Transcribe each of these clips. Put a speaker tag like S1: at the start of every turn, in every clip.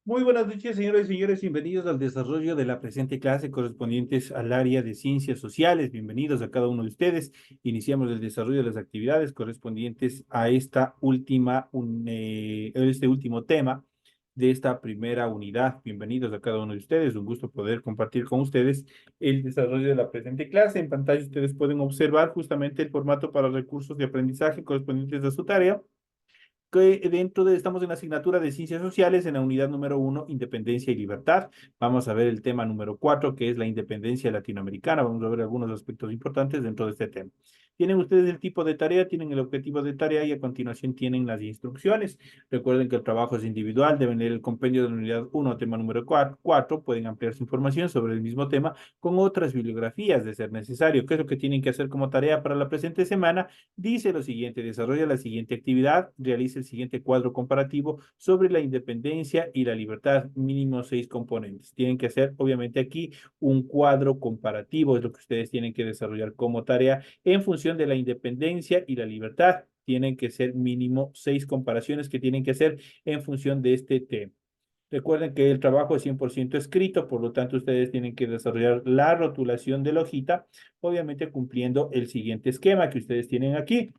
S1: Muy buenas noches, señoras y señores. Bienvenidos al desarrollo de la presente clase correspondientes al área de ciencias sociales. Bienvenidos a cada uno de ustedes. Iniciamos el desarrollo de las actividades correspondientes a este último tema de esta primera unidad. Bienvenidos a cada uno de ustedes. Un gusto poder compartir con ustedes el desarrollo de la presente clase. En pantalla ustedes pueden observar justamente el formato para recursos de aprendizaje correspondientes a su tarea que estamos en la asignatura de Ciencias Sociales, en la unidad número 1, Independencia y Libertad. Vamos a ver el tema número 4, que es la independencia latinoamericana. Vamos a ver algunos aspectos importantes dentro de este tema. Tienen ustedes el tipo de tarea, tienen el objetivo de tarea y a continuación tienen las instrucciones. Recuerden que el trabajo es individual, deben leer el compendio de la unidad 1, tema número 4, pueden ampliar su información sobre el mismo tema con otras bibliografías de ser necesario. ¿Qué es lo que tienen que hacer como tarea para la presente semana? Dice lo siguiente: desarrolla la siguiente actividad, realiza el siguiente cuadro comparativo sobre la independencia y la libertad, mínimo 6 componentes. Tienen que hacer, obviamente, aquí un cuadro comparativo, es lo que ustedes tienen que desarrollar como tarea en función de la independencia y la libertad. Tienen que ser mínimo 6 comparaciones que tienen que hacer en función de este tema. Recuerden que el trabajo es 100% escrito, por lo tanto ustedes tienen que desarrollar la rotulación de la hojita, obviamente cumpliendo el siguiente esquema que ustedes tienen aquí.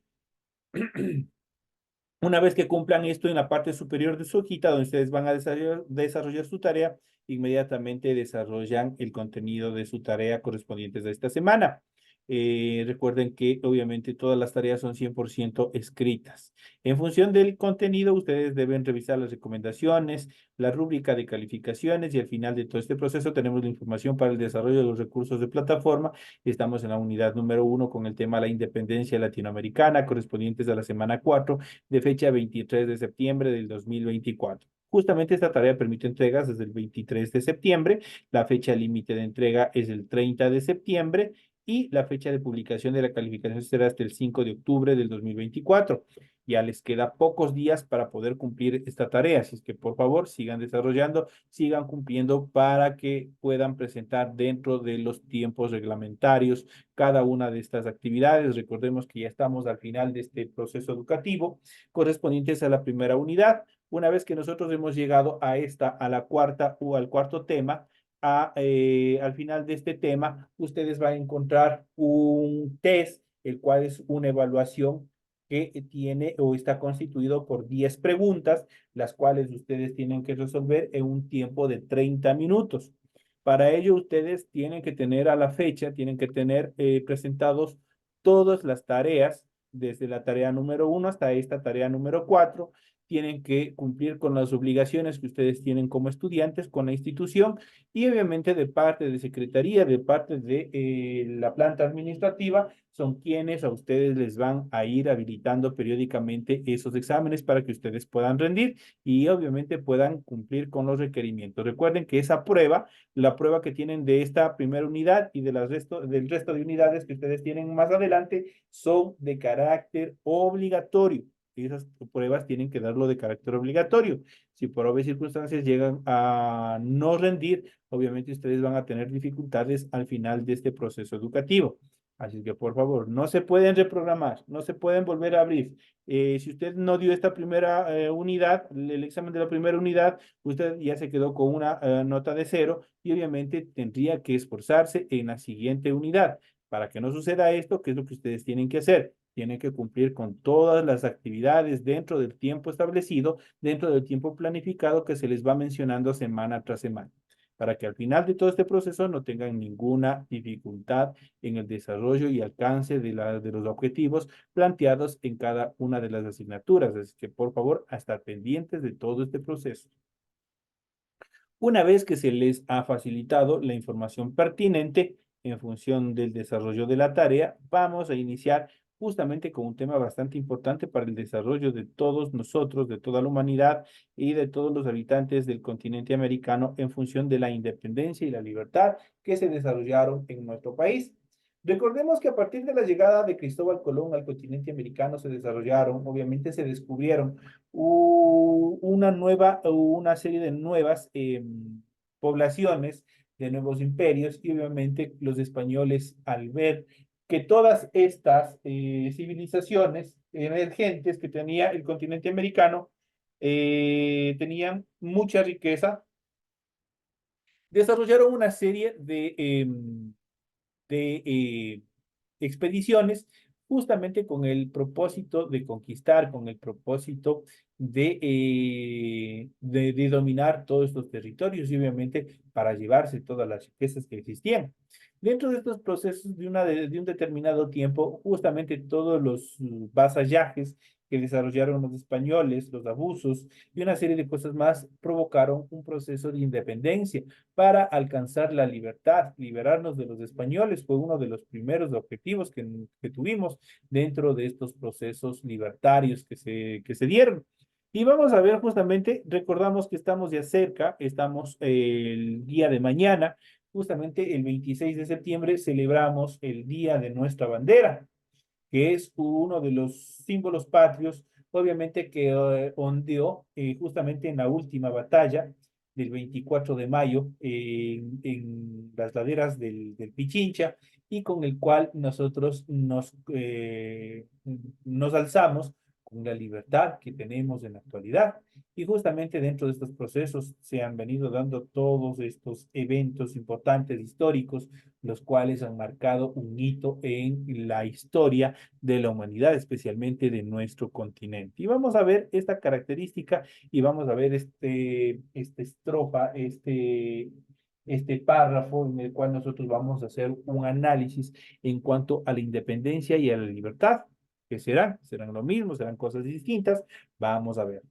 S1: Una vez que cumplan esto en la parte superior de su hojita, donde ustedes van a desarrollar su tarea, inmediatamente desarrollan el contenido de su tarea correspondientes a esta semana. Recuerden que obviamente todas las tareas son 100% escritas. En función del contenido, ustedes deben revisar las recomendaciones, la rúbrica de calificaciones y al final de todo este proceso tenemos la información para el desarrollo de los recursos de plataforma. Estamos en la unidad número 1 con el tema la independencia latinoamericana correspondientes a la semana 4 de fecha 23 de septiembre del 2024. Justamente esta tarea permite entregas desde el 23 de septiembre, la fecha límite de entrega es el 30 de septiembre y la fecha de publicación de la calificación será hasta el 5 de octubre del 2024. Ya les queda pocos días para poder cumplir esta tarea, así es que por favor sigan desarrollando, sigan cumpliendo para que puedan presentar dentro de los tiempos reglamentarios cada una de estas actividades. Recordemos que ya estamos al final de este proceso educativo correspondientes a la primera unidad. Una vez que nosotros hemos llegado a la cuarta o al cuarto tema, al final de este tema, ustedes van a encontrar un test, el cual es una evaluación que tiene o está constituido por 10 preguntas, las cuales ustedes tienen que resolver en un tiempo de 30 minutos. Para ello, ustedes tienen que tener a la fecha, tienen que tener presentados todas las tareas, desde la tarea número 1 hasta esta tarea número 4. Tienen que cumplir con las obligaciones que ustedes tienen como estudiantes con la institución y obviamente de parte de secretaría, de parte de la planta administrativa, son quienes a ustedes les van a ir habilitando periódicamente esos exámenes para que ustedes puedan rendir y obviamente puedan cumplir con los requerimientos. Recuerden que esa prueba, la prueba que tienen de esta primera unidad y del resto de unidades que ustedes tienen más adelante son de carácter obligatorio. Esas pruebas tienen que darlo de carácter obligatorio. Si por obvias circunstancias llegan a no rendir, obviamente ustedes van a tener dificultades al final de este proceso educativo. Así que por favor, no se pueden reprogramar, no se pueden volver a abrir. Si usted no dio esta primera unidad, el examen de la primera unidad, usted ya se quedó con una nota de 0 y obviamente tendría que esforzarse en la siguiente unidad. Para que no suceda esto, ¿qué es lo que ustedes tienen que hacer? Tienen que cumplir con todas las actividades dentro del tiempo establecido, dentro del tiempo planificado que se les va mencionando semana tras semana, para que al final de todo este proceso no tengan ninguna dificultad en el desarrollo y alcance de los objetivos planteados en cada una de las asignaturas. Así que, por favor, a estar pendientes de todo este proceso. Una vez que se les ha facilitado la información pertinente en función del desarrollo de la tarea, vamos a iniciar justamente con un tema bastante importante para el desarrollo de todos nosotros, de toda la humanidad y de todos los habitantes del continente americano en función de la independencia y la libertad que se desarrollaron en nuestro país. Recordemos que a partir de la llegada de Cristóbal Colón al continente americano se desarrollaron, obviamente se descubrieron una serie de nuevas poblaciones, de nuevos imperios, y obviamente los españoles al ver que todas estas civilizaciones emergentes que tenía el continente americano tenían mucha riqueza, desarrollaron una serie de expediciones justamente con el propósito de conquistar, con el propósito de dominar todos estos territorios y obviamente para llevarse todas las riquezas que existían. Dentro de estos procesos de un determinado tiempo, justamente todos los vasallajes que desarrollaron los españoles, los abusos y una serie de cosas más provocaron un proceso de independencia para alcanzar la libertad, liberarnos de los españoles, fue uno de los primeros objetivos que tuvimos dentro de estos procesos libertarios que se dieron. Y vamos a ver justamente, recordamos que estamos ya cerca, estamos el día de mañana, justamente el 26 de septiembre celebramos el Día de nuestra bandera, que es uno de los símbolos patrios, obviamente que ondeó justamente en la última batalla del 24 de mayo en las laderas del Pichincha y con el cual nosotros nos alzamos con la libertad que tenemos en la actualidad. Y justamente dentro de estos procesos se han venido dando todos estos eventos importantes históricos, los cuales han marcado un hito en la historia de la humanidad, especialmente de nuestro continente. Y vamos a ver esta característica y vamos a ver esta estrofa, este párrafo en el cual nosotros vamos a hacer un análisis en cuanto a la independencia y a la libertad. ¿Qué serán? ¿Serán lo mismo? ¿Serán cosas distintas? Vamos a ver.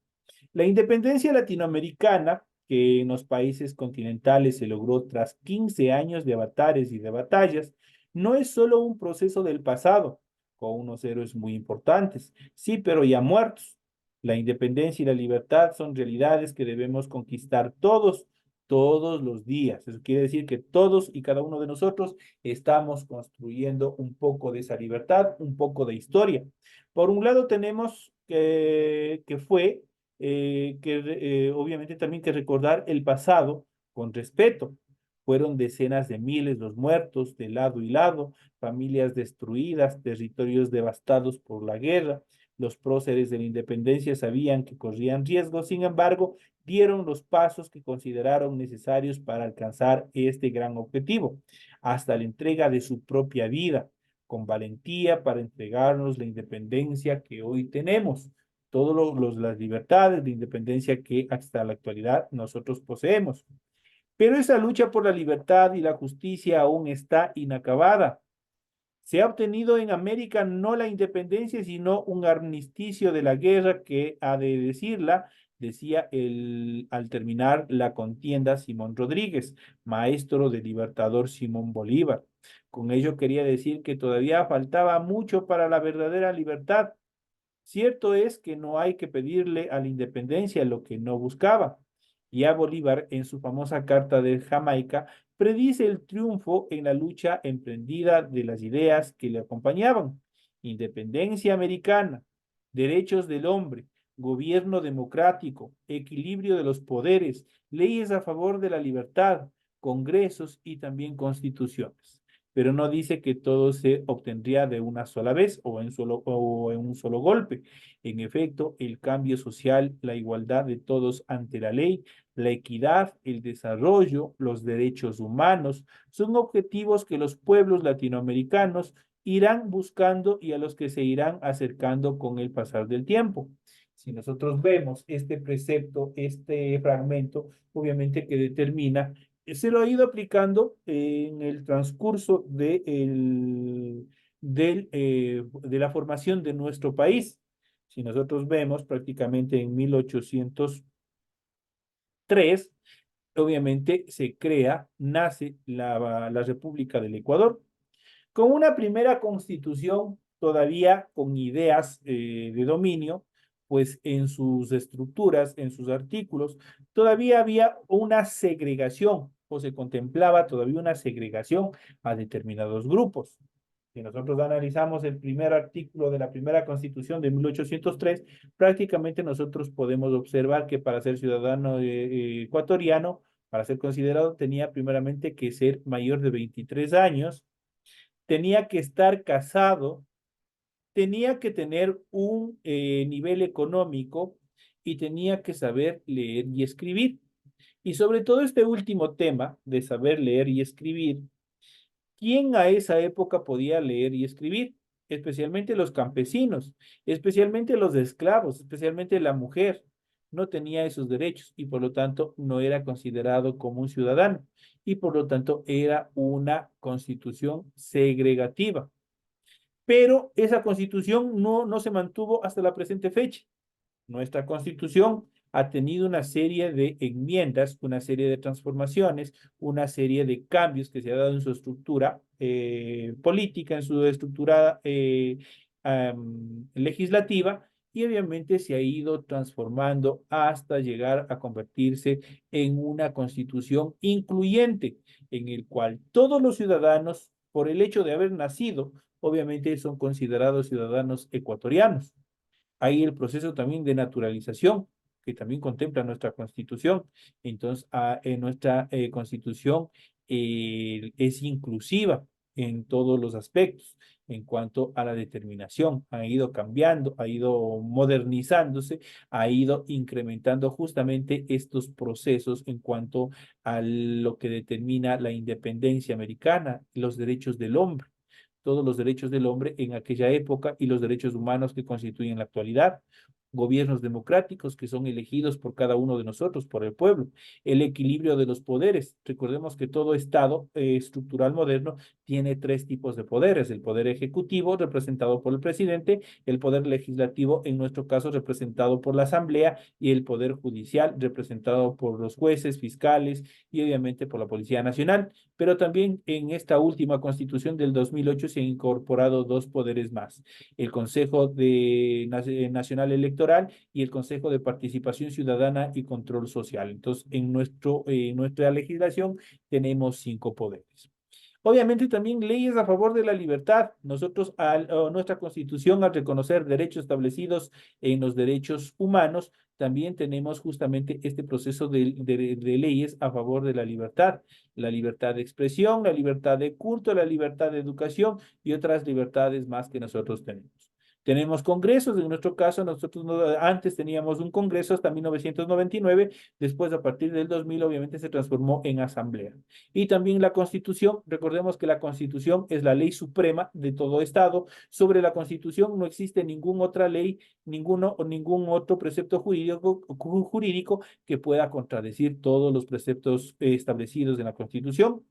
S1: La independencia latinoamericana, que en los países continentales se logró tras 15 años de avatares y de batallas, no es solo un proceso del pasado, con unos héroes muy importantes, sí, pero ya muertos. La independencia y la libertad son realidades que debemos conquistar todos, todos los días. Eso quiere decir que todos y cada uno de nosotros estamos construyendo un poco de esa libertad, un poco de historia. Por un lado tenemos que fue obviamente también que recordar el pasado con respeto. Fueron decenas de miles los muertos de lado y lado, familias destruidas, territorios devastados por la guerra. Los próceres de la independencia sabían que corrían riesgos, sin embargo, dieron los pasos que consideraron necesarios para alcanzar este gran objetivo, hasta la entrega de su propia vida, con valentía para entregarnos la independencia que hoy tenemos todas las libertades de independencia que hasta la actualidad nosotros poseemos. Pero esa lucha por la libertad y la justicia aún está inacabada. Se ha obtenido en América no la independencia, sino un armisticio de la guerra que ha de decirla, decía al terminar la contienda Simón Rodríguez, maestro del libertador Simón Bolívar. Con ello quería decir que todavía faltaba mucho para la verdadera libertad. Cierto es que no hay que pedirle a la independencia lo que no buscaba. Ya Bolívar, en su famosa Carta de Jamaica, predice el triunfo en la lucha emprendida de las ideas que le acompañaban. Independencia americana, derechos del hombre, gobierno democrático, equilibrio de los poderes, leyes a favor de la libertad, congresos y también constituciones, pero no dice que todo se obtendría de una sola vez o en un solo golpe. En efecto, el cambio social, la igualdad de todos ante la ley, la equidad, el desarrollo, los derechos humanos, son objetivos que los pueblos latinoamericanos irán buscando y a los que se irán acercando con el pasar del tiempo. Si nosotros vemos este precepto, este fragmento, obviamente que determina se lo ha ido aplicando en el transcurso de la formación de nuestro país. Si nosotros vemos prácticamente en 1803, obviamente se crea, nace la República del Ecuador, con una primera constitución todavía con ideas de dominio, pues en sus estructuras, en sus artículos, todavía había una segregación o se contemplaba todavía una segregación a determinados grupos. Si nosotros analizamos el primer artículo de la primera constitución de 1803, prácticamente nosotros podemos observar que para ser ciudadano ecuatoriano, para ser considerado, tenía primeramente que ser mayor de 23 años, tenía que estar casado, tenía que tener un nivel económico y tenía que saber leer y escribir. Y sobre todo este último tema de saber leer y escribir, ¿quién a esa época podía leer y escribir? Especialmente los campesinos, especialmente los esclavos, especialmente la mujer. No tenía esos derechos y por lo tanto no era considerado como un ciudadano y por lo tanto era una constitución segregativa. Pero esa constitución no se mantuvo hasta la presente fecha. Nuestra Constitución ha tenido una serie de enmiendas, una serie de transformaciones, una serie de cambios que se ha dado en su estructura política, en su estructura legislativa, y obviamente se ha ido transformando hasta llegar a convertirse en una constitución incluyente, en el cual todos los ciudadanos, por el hecho de haber nacido, obviamente son considerados ciudadanos ecuatorianos. Hay el proceso también de naturalización, que también contempla nuestra Constitución. Entonces, nuestra Constitución es inclusiva en todos los aspectos en cuanto a la determinación. Ha ido cambiando, ha ido modernizándose, ha ido incrementando justamente estos procesos en cuanto a lo que determina la independencia americana, los derechos del hombre, todos los derechos del hombre en aquella época y los derechos humanos que constituyen la actualidad, gobiernos democráticos que son elegidos por cada uno de nosotros, por el pueblo, el equilibrio de los poderes. Recordemos que todo Estado estructural moderno tiene tres tipos de poderes: el poder ejecutivo, representado por el presidente; el poder legislativo, en nuestro caso, representado por la Asamblea; y el poder judicial, representado por los jueces, fiscales y obviamente por la Policía Nacional. Pero también en esta última constitución del 2008 se han incorporado dos poderes más: el Consejo Nacional Electoral y el Consejo de Participación Ciudadana y Control Social. Entonces, nuestra legislación tenemos cinco poderes. Obviamente también leyes a favor de la libertad. Nosotros, nuestra Constitución, al reconocer derechos establecidos en los derechos humanos, también tenemos justamente este proceso de leyes a favor de la libertad de expresión, la libertad de culto, la libertad de educación y otras libertades más que nosotros tenemos. Tenemos congresos, en nuestro caso, nosotros antes teníamos un congreso hasta 1999, después a partir del 2000 obviamente se transformó en asamblea. Y también la Constitución, recordemos que la Constitución es la ley suprema de todo Estado. Sobre la Constitución no existe ninguna otra ley, ningún otro precepto jurídico que pueda contradecir todos los preceptos establecidos en la Constitución.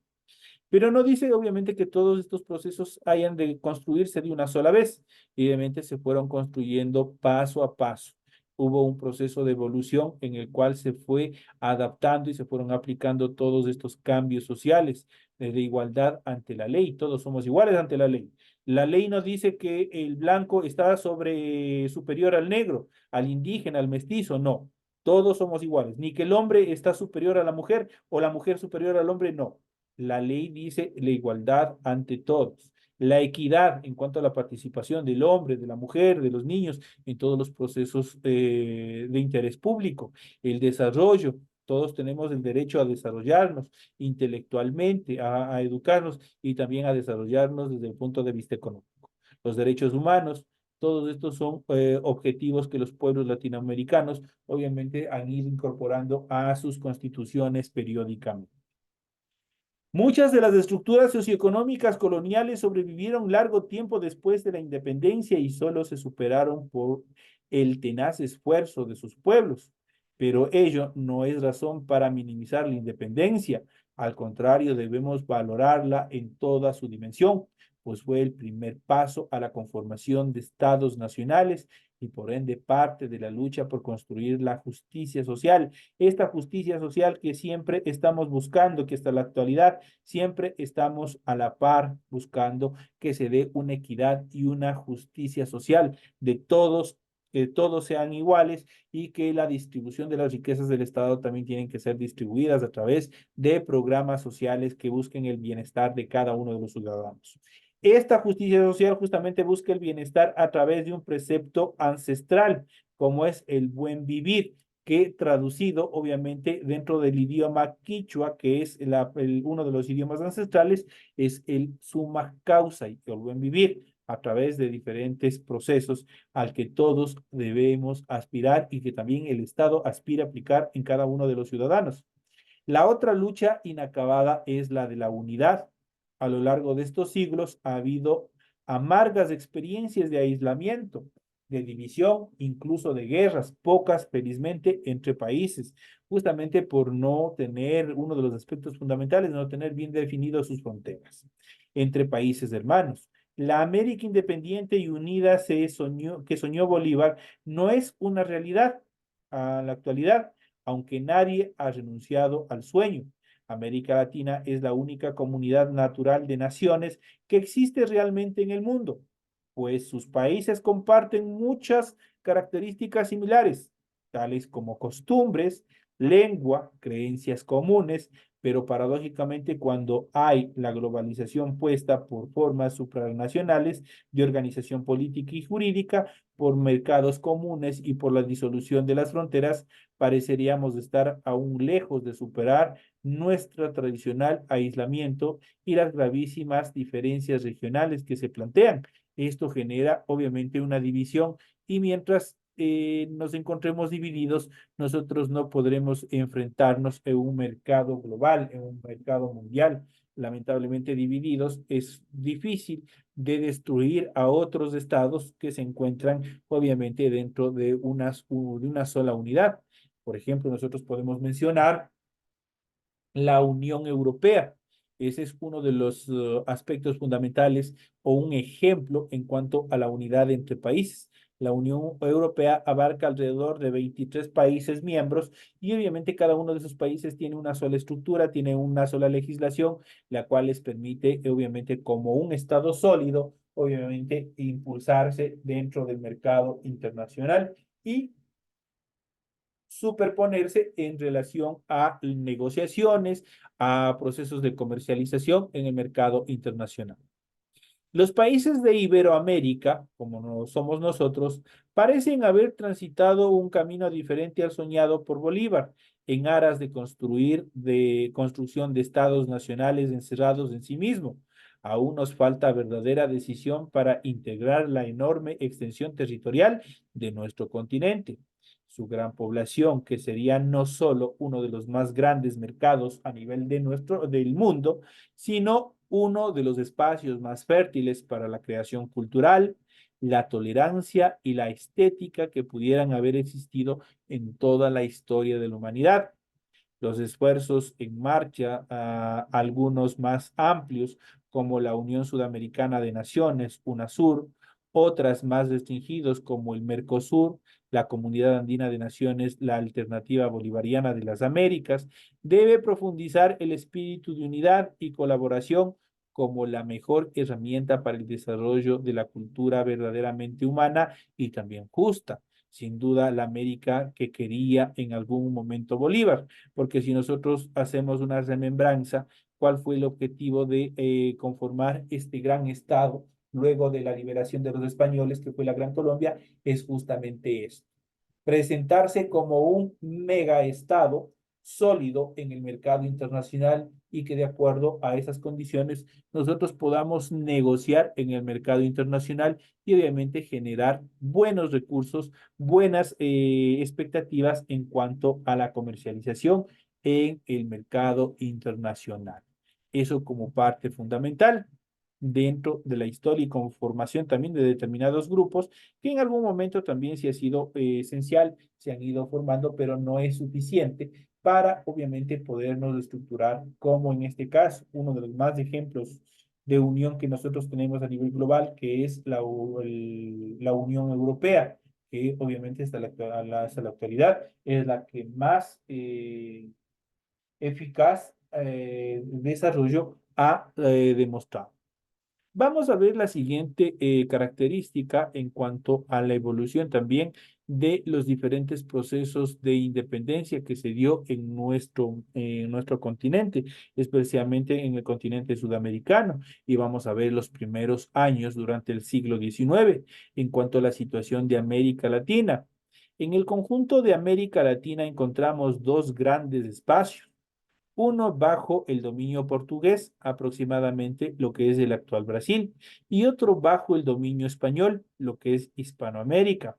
S1: Pero no dice, obviamente, que todos estos procesos hayan de construirse de una sola vez. Y obviamente se fueron construyendo paso a paso. Hubo un proceso de evolución en el cual se fue adaptando y se fueron aplicando todos estos cambios sociales de igualdad ante la ley. Todos somos iguales ante la ley. La ley no dice que el blanco está superior al negro, al indígena, al mestizo, no. Todos somos iguales. Ni que el hombre está superior a la mujer o la mujer superior al hombre, no. La ley dice la igualdad ante todos, la equidad en cuanto a la participación del hombre, de la mujer, de los niños en todos los procesos de interés público, el desarrollo. Todos tenemos el derecho a desarrollarnos intelectualmente, a educarnos y también a desarrollarnos desde el punto de vista económico. Los derechos humanos, todos estos son objetivos que los pueblos latinoamericanos obviamente han ido incorporando a sus constituciones periódicamente. Muchas de las estructuras socioeconómicas coloniales sobrevivieron largo tiempo después de la independencia y solo se superaron por el tenaz esfuerzo de sus pueblos. Pero ello no es razón para minimizar la independencia. Al contrario, debemos valorarla en toda su dimensión, pues fue el primer paso a la conformación de estados nacionales y por ende parte de la lucha por construir la justicia social. Esta justicia social que siempre estamos buscando, que hasta la actualidad siempre estamos a la par buscando que se dé una equidad y una justicia social de todos, que todos sean iguales y que la distribución de las riquezas del Estado también tienen que ser distribuidas a través de programas sociales que busquen el bienestar de cada uno de los ciudadanos. Esta justicia social justamente busca el bienestar a través de un precepto ancestral, como es el buen vivir, que traducido obviamente dentro del idioma quichua, que es uno de los idiomas ancestrales, es el summa causa y el buen vivir. a través de diferentes procesos al que todos debemos aspirar y que también el Estado aspira a aplicar en cada uno de los ciudadanos. La otra lucha inacabada es la de la unidad. A lo largo de estos siglos ha habido amargas experiencias de aislamiento, de división, incluso de guerras, pocas felizmente entre países, justamente por no tener uno de los aspectos fundamentales, no tener bien definidos sus fronteras entre países hermanos. La América independiente y unida que soñó Bolívar no es una realidad a la actualidad, aunque nadie ha renunciado al sueño. América Latina es la única comunidad natural de naciones que existe realmente en el mundo, pues sus países comparten muchas características similares, tales como costumbres, lengua, creencias comunes, pero paradójicamente cuando hay la globalización puesta por formas supranacionales de organización política y jurídica, por mercados comunes y por la disolución de las fronteras, pareceríamos estar aún lejos de superar nuestro tradicional aislamiento y las gravísimas diferencias regionales que se plantean. Esto genera obviamente una división y mientras nos encontremos divididos, nosotros no podremos enfrentarnos en un mercado global, en un mercado mundial. Lamentablemente divididos, es difícil de destruir a otros estados que se encuentran obviamente dentro de una sola unidad. Por ejemplo, nosotros podemos mencionar la Unión Europea. Ese es uno de los aspectos fundamentales o un ejemplo en cuanto a la unidad entre países. La Unión Europea abarca alrededor de 23 países miembros y obviamente cada uno de esos países tiene una sola estructura, tiene una sola legislación, la cual les permite, obviamente, como un Estado sólido, obviamente, impulsarse dentro del mercado internacional y superponerse en relación a negociaciones, a procesos de comercialización en el mercado internacional. Los países de Iberoamérica, como no somos nosotros, parecen haber transitado un camino diferente al soñado por Bolívar, en aras de construcción de estados nacionales encerrados en sí mismos. Aún nos falta verdadera decisión para integrar la enorme extensión territorial de nuestro continente. Su gran población, que sería no solo uno de los más grandes mercados a nivel del mundo, sino uno de los espacios más fértiles para la creación cultural, la tolerancia y la estética que pudieran haber existido en toda la historia de la humanidad. Los esfuerzos en marcha, algunos más amplios, como la Unión Sudamericana de Naciones, UNASUR, otras más restringidos como el Mercosur, la Comunidad Andina de Naciones, la Alternativa Bolivariana de las Américas, debe profundizar el espíritu de unidad y colaboración como la mejor herramienta para el desarrollo de la cultura verdaderamente humana y también justa. Sin duda, la América que quería en algún momento Bolívar, porque si nosotros hacemos una remembranza, ¿cuál fue el objetivo de conformar este gran Estado luego de la liberación de los españoles, que fue la Gran Colombia? Es justamente esto: presentarse como un mega estado sólido en el mercado internacional y que de acuerdo a esas condiciones nosotros podamos negociar en el mercado internacional y obviamente generar buenos recursos, buenas expectativas en cuanto a la comercialización en el mercado internacional. Eso como parte fundamental dentro de la historia y conformación también de determinados grupos que en algún momento también sí ha sido esencial, se han ido formando, pero no es suficiente para obviamente podernos estructurar como en este caso, uno de los más ejemplos de unión que nosotros tenemos a nivel global, que es la Unión Europea, que obviamente hasta la actualidad es la que más eficaz desarrollo ha demostrado. Vamos a ver la siguiente característica en cuanto a la evolución también de los diferentes procesos de independencia que se dio en nuestro continente, especialmente en el continente sudamericano. Y vamos a ver los primeros años durante el siglo XIX en cuanto a la situación de América Latina. En el conjunto de América Latina encontramos dos grandes espacios. uno bajo el dominio portugués, aproximadamente lo que es el actual Brasil, y otro bajo el dominio español, lo que es Hispanoamérica.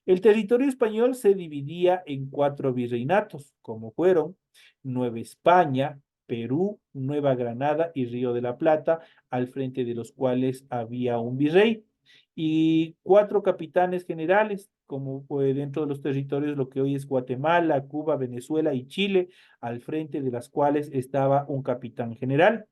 S1: El territorio español se dividía en cuatro virreinatos, como fueron Nueva España, Perú, Nueva Granada y Río de la Plata, al frente de los cuales había un virrey y cuatro capitanes generales, como fue dentro de los territorios lo que hoy es Guatemala, Cuba, Venezuela y Chile, al frente de las cuales estaba un capitán general.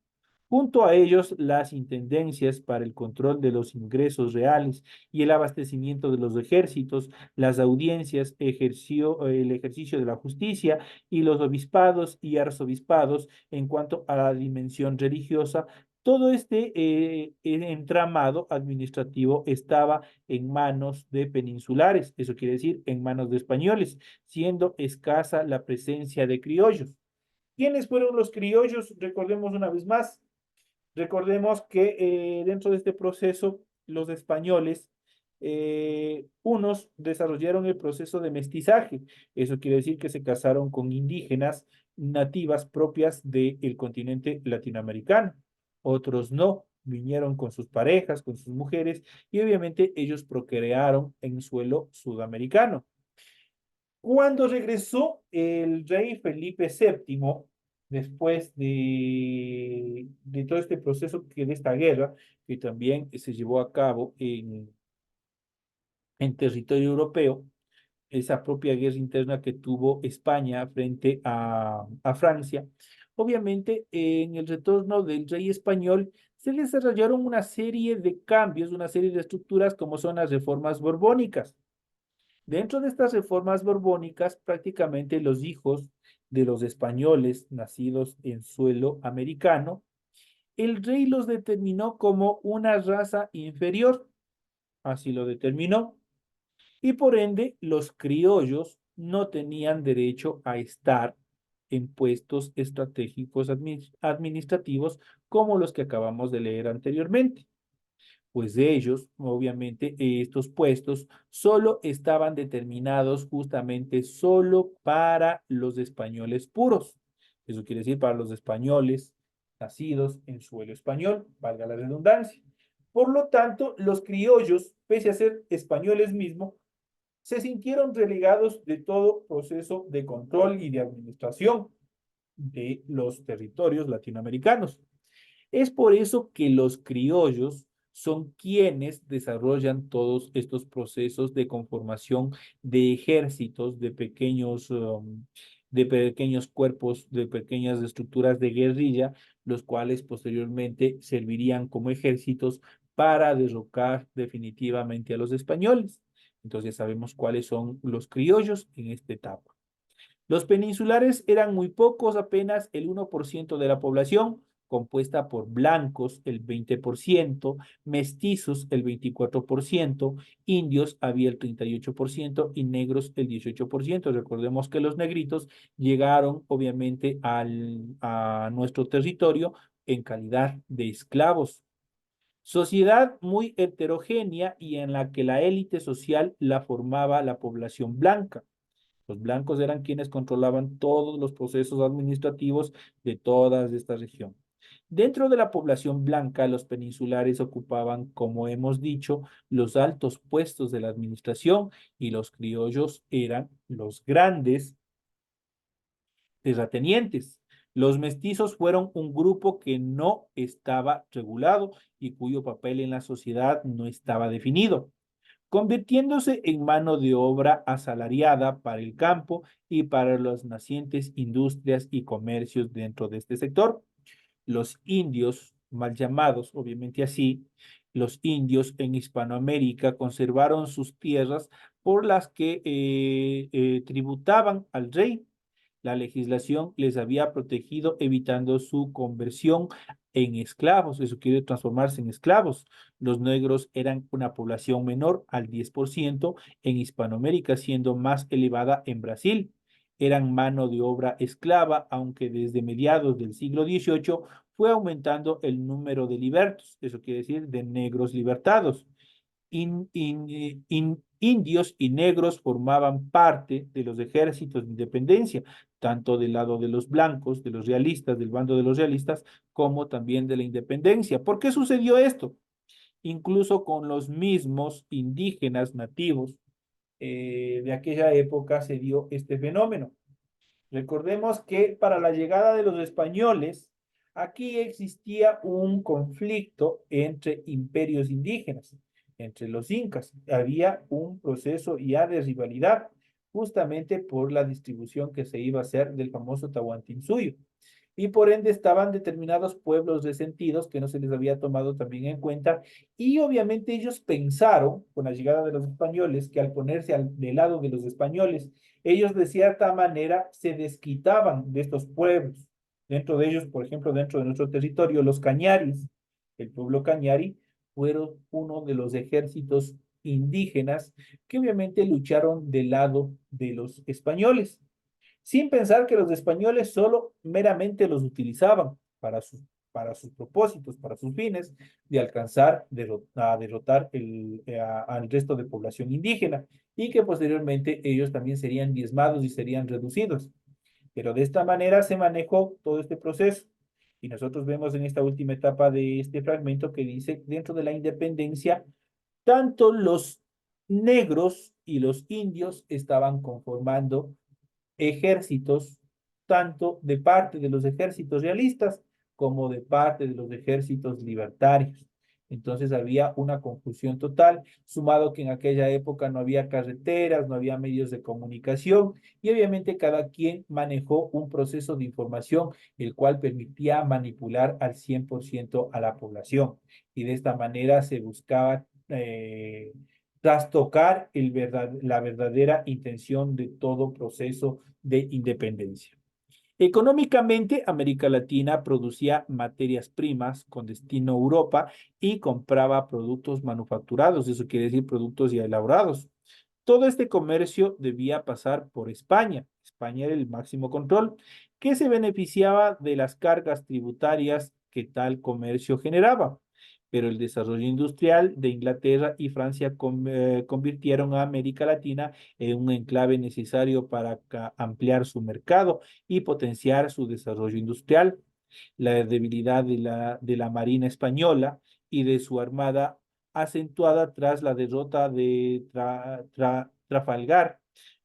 S1: Junto a ellos, las intendencias para el control de los ingresos reales y el abastecimiento de los ejércitos, las audiencias, el ejercicio de la justicia y los obispados y arzobispados en cuanto a la dimensión religiosa. Todo este entramado administrativo estaba en manos de peninsulares, eso quiere decir en manos de españoles, siendo escasa la presencia de criollos. ¿Quiénes fueron los criollos? Recordemos una vez más. Recordemos que dentro de este proceso, los españoles, unos desarrollaron el proceso de mestizaje. Eso quiere decir que se casaron con indígenas nativas propias del continente latinoamericano. Otros no, vinieron con sus parejas, con sus mujeres, y obviamente ellos procrearon en suelo sudamericano. Cuando regresó el rey Felipe VII, después de todo este proceso de esta guerra, que también se llevó a cabo en territorio europeo, esa propia guerra interna que tuvo España frente a Francia, obviamente en el retorno del rey español se desarrollaron una serie de cambios, una serie de estructuras como son las reformas borbónicas. Dentro de estas reformas borbónicas, prácticamente los hijos de los españoles nacidos en suelo americano, el rey los determinó como una raza inferior, así lo determinó, y por ende los criollos no tenían derecho a estar en puestos estratégicos administrativos como los que acabamos de leer anteriormente, pues de ellos, obviamente, estos puestos solo estaban determinados justamente solo para los españoles puros. Eso quiere decir para los españoles nacidos en suelo español, valga la redundancia. Por lo tanto, los criollos, pese a ser españoles mismos, se sintieron relegados de todo proceso de control y de administración de los territorios latinoamericanos. Es por eso que los criollos son quienes desarrollan todos estos procesos de conformación de ejércitos, de pequeños cuerpos, de pequeñas estructuras de guerrilla, los cuales posteriormente servirían como ejércitos para derrocar definitivamente a los españoles. Entonces sabemos cuáles son los criollos en esta etapa. Los peninsulares eran muy pocos, apenas el 1% de la población, compuesta por blancos el 20%, mestizos el 24%, indios había el 38% y negros el 18%. Recordemos que los negritos llegaron obviamente a nuestro territorio en calidad de esclavos. Sociedad muy heterogénea y en la que la élite social la formaba la población blanca. Los blancos eran quienes controlaban todos los procesos administrativos de toda esta región. Dentro de la población blanca, los peninsulares ocupaban, como hemos dicho, los altos puestos de la administración y los criollos eran los grandes terratenientes. Los mestizos fueron un grupo que no estaba regulado y cuyo papel en la sociedad no estaba definido, convirtiéndose en mano de obra asalariada para el campo y para las nacientes industrias y comercios dentro de este sector. Los indios, mal llamados, obviamente así, los indios en Hispanoamérica conservaron sus tierras por las que tributaban al rey. La legislación les había protegido evitando su conversión en esclavos, eso quiere transformarse en esclavos. Los negros eran una población menor al 10% en Hispanoamérica, siendo más elevada en Brasil. Eran mano de obra esclava, aunque desde mediados del siglo XVIII fue aumentando el número de libertos, eso quiere decir de negros libertados. indios y negros formaban parte de los ejércitos de independencia, tanto del lado de los blancos, de los realistas, del bando de los realistas, como también de la independencia. ¿Por qué sucedió esto? Incluso con los mismos indígenas nativos de aquella época se dio este fenómeno. Recordemos que para la llegada de los españoles, aquí existía un conflicto entre imperios indígenas, entre los incas. Había un proceso ya de rivalidad, justamente por la distribución que se iba a hacer del famoso Tahuantinsuyo. Y por ende estaban determinados pueblos resentidos que no se les había tomado también en cuenta. Y obviamente ellos pensaron, con la llegada de los españoles, que al ponerse del lado de los españoles, ellos de cierta manera se desquitaban de estos pueblos. Dentro de ellos, por ejemplo, dentro de nuestro territorio, los cañaris, el pueblo cañari, fueron uno de los ejércitos indígenas que obviamente lucharon del lado de los españoles, sin pensar que los españoles solo meramente los utilizaban para sus propósitos, para sus fines, de alcanzar a derrotar al resto de población indígena y que posteriormente ellos también serían diezmados y serían reducidos. Pero de esta manera se manejó todo este proceso. Y nosotros vemos en esta última etapa de este fragmento que dice, dentro de la independencia, tanto los negros y los indios estaban conformando ejércitos, tanto de parte de los ejércitos realistas como de parte de los ejércitos libertarios. Entonces había una confusión total, sumado que en aquella época no había carreteras, no había medios de comunicación y obviamente cada quien manejó un proceso de información el cual permitía manipular al 100% a la población. Y de esta manera se buscaba trastocar la verdadera intención de todo proceso de independencia. Económicamente, América Latina producía materias primas con destino a Europa y compraba productos manufacturados, eso quiere decir productos ya elaborados. Todo este comercio debía pasar por España. España era el máximo control, que se beneficiaba de las cargas tributarias que tal comercio generaba. Pero el desarrollo industrial de Inglaterra y Francia convirtieron a América Latina en un enclave necesario para ampliar su mercado y potenciar su desarrollo industrial. La debilidad de la Marina española y de su armada acentuada tras la derrota de Trafalgar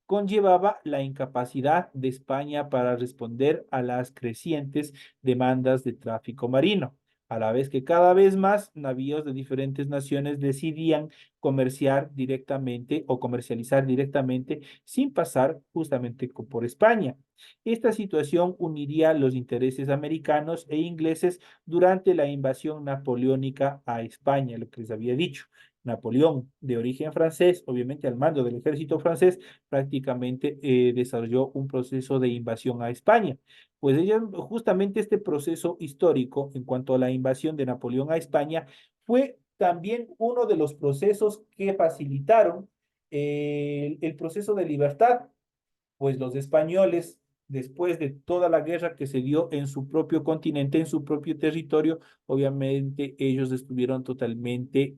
S1: conllevaba la incapacidad de España para responder a las crecientes demandas de tráfico marino, a la vez que cada vez más navíos de diferentes naciones decidían comerciar directamente o comercializar directamente sin pasar justamente por España. Esta situación uniría los intereses americanos e ingleses durante la invasión napoleónica a España, lo que les había dicho. Napoleón, de origen francés, obviamente al mando del ejército francés, prácticamente desarrolló un proceso de invasión a España. Pues ella, justamente este proceso histórico en cuanto a la invasión de Napoleón a España fue también uno de los procesos que facilitaron el proceso de libertad, pues los españoles, después de toda la guerra que se dio en su propio continente, en su propio territorio, obviamente ellos estuvieron totalmente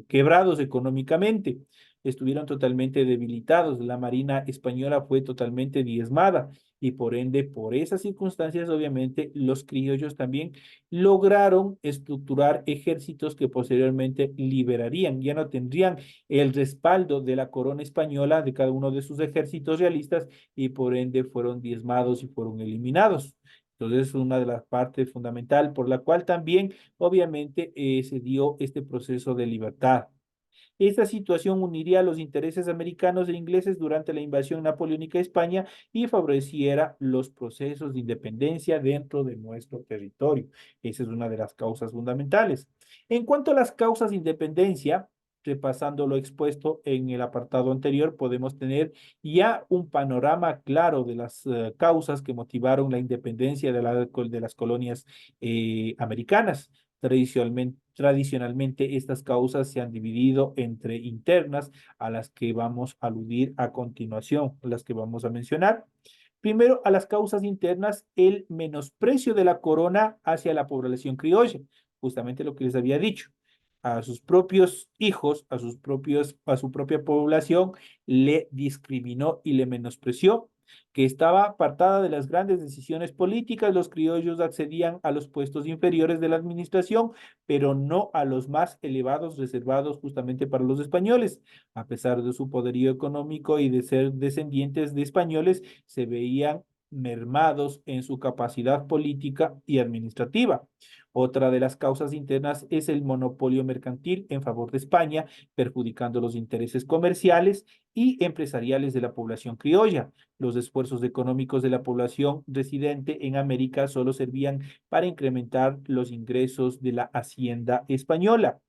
S1: quebrados económicamente, estuvieron totalmente debilitados, la Marina española fue totalmente diezmada y por ende, por esas circunstancias, obviamente los criollos también lograron estructurar ejércitos que posteriormente liberarían, ya no tendrían el respaldo de la corona española, de cada uno de sus ejércitos realistas, y por ende fueron diezmados y fueron eliminados. Entonces, es una de las partes fundamental por la cual también, obviamente, se dio este proceso de libertad. Esta situación uniría los intereses americanos e ingleses durante la invasión napoleónica a España y favoreciera los procesos de independencia dentro de nuestro territorio. Esa es una de las causas fundamentales. En cuanto a las causas de independencia, repasando lo expuesto en el apartado anterior, podemos tener ya un panorama claro de las causas que motivaron la independencia de las colonias americanas. Tradicionalmente, estas causas se han dividido entre internas, a las que vamos a aludir a continuación, las que vamos a mencionar. Primero, a las causas internas, el menosprecio de la corona hacia la población criolla, justamente lo que les había dicho. a sus propios hijos, a su propia población, le discriminó y le menospreció, que estaba apartada de las grandes decisiones políticas. Los criollos accedían a los puestos inferiores de la administración, pero no a los más elevados reservados justamente para los españoles. A pesar de su poderío económico y de ser descendientes de españoles, se veían mermados en su capacidad política y administrativa. Otra de las causas internas es el monopolio mercantil en favor de España, perjudicando los intereses comerciales y empresariales de la población criolla. Los esfuerzos económicos de la población residente en América solo servían para incrementar los ingresos de la hacienda española.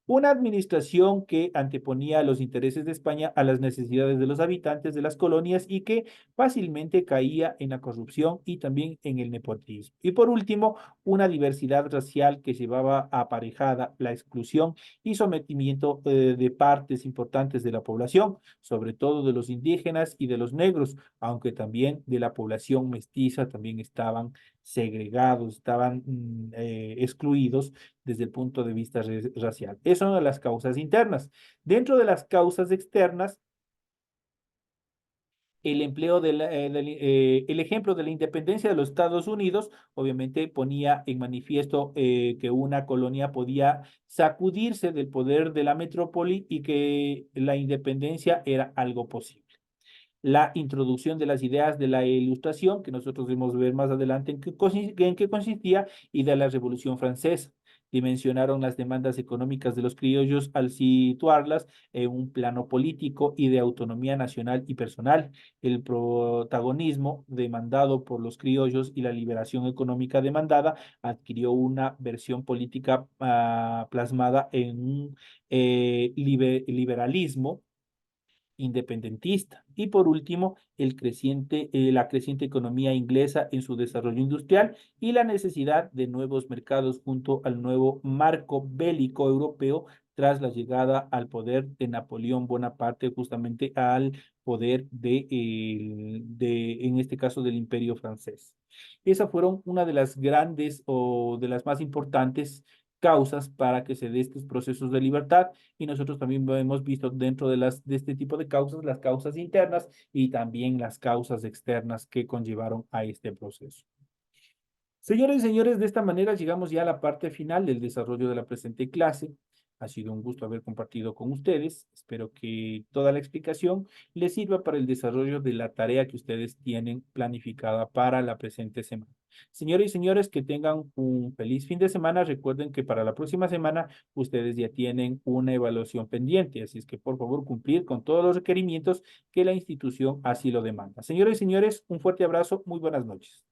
S1: Una administración que anteponía los intereses de España a las necesidades de los habitantes de las colonias y que fácilmente caía en la corrupción y también en el nepotismo. Y por último, una diversidad racial que llevaba aparejada la exclusión y sometimiento de partes importantes de la población, sobre todo de los indígenas y de los negros, aunque también de la población mestiza también estaban segregados, estaban excluidos desde el punto de vista racial. Eso son las causas internas. Dentro de las causas externas, el empleo el ejemplo de la independencia de los Estados Unidos obviamente ponía en manifiesto que una colonia podía sacudirse del poder de la metrópoli y que la independencia era algo posible. La introducción de las ideas de la Ilustración, que nosotros vamos a ver más adelante en qué consistía, y de la Revolución Francesa. Dimensionaron las demandas económicas de los criollos al situarlas en un plano político y de autonomía nacional y personal. El protagonismo demandado por los criollos y la liberación económica demandada adquirió una versión política plasmada en un liberalismo independentista. Y por último, la creciente economía inglesa en su desarrollo industrial y la necesidad de nuevos mercados junto al nuevo marco bélico europeo tras la llegada al poder de Napoleón Bonaparte, justamente al poder en este caso, del Imperio francés. Esas fueron una de las grandes o de las más importantes causas para que se dé estos procesos de libertad, y nosotros también hemos visto dentro de este tipo de causas las causas internas y también las causas externas que conllevaron a este proceso. Señores y señores, de esta manera llegamos ya a la parte final del desarrollo de la presente clase. Ha sido un gusto haber compartido con ustedes. Espero que toda la explicación les sirva para el desarrollo de la tarea que ustedes tienen planificada para la presente semana. Señores y señores, que tengan un feliz fin de semana. Recuerden que para la próxima semana ustedes ya tienen una evaluación pendiente, así es que por favor cumplir con todos los requerimientos que la institución así lo demanda. Señores y señores, un fuerte abrazo, muy buenas noches.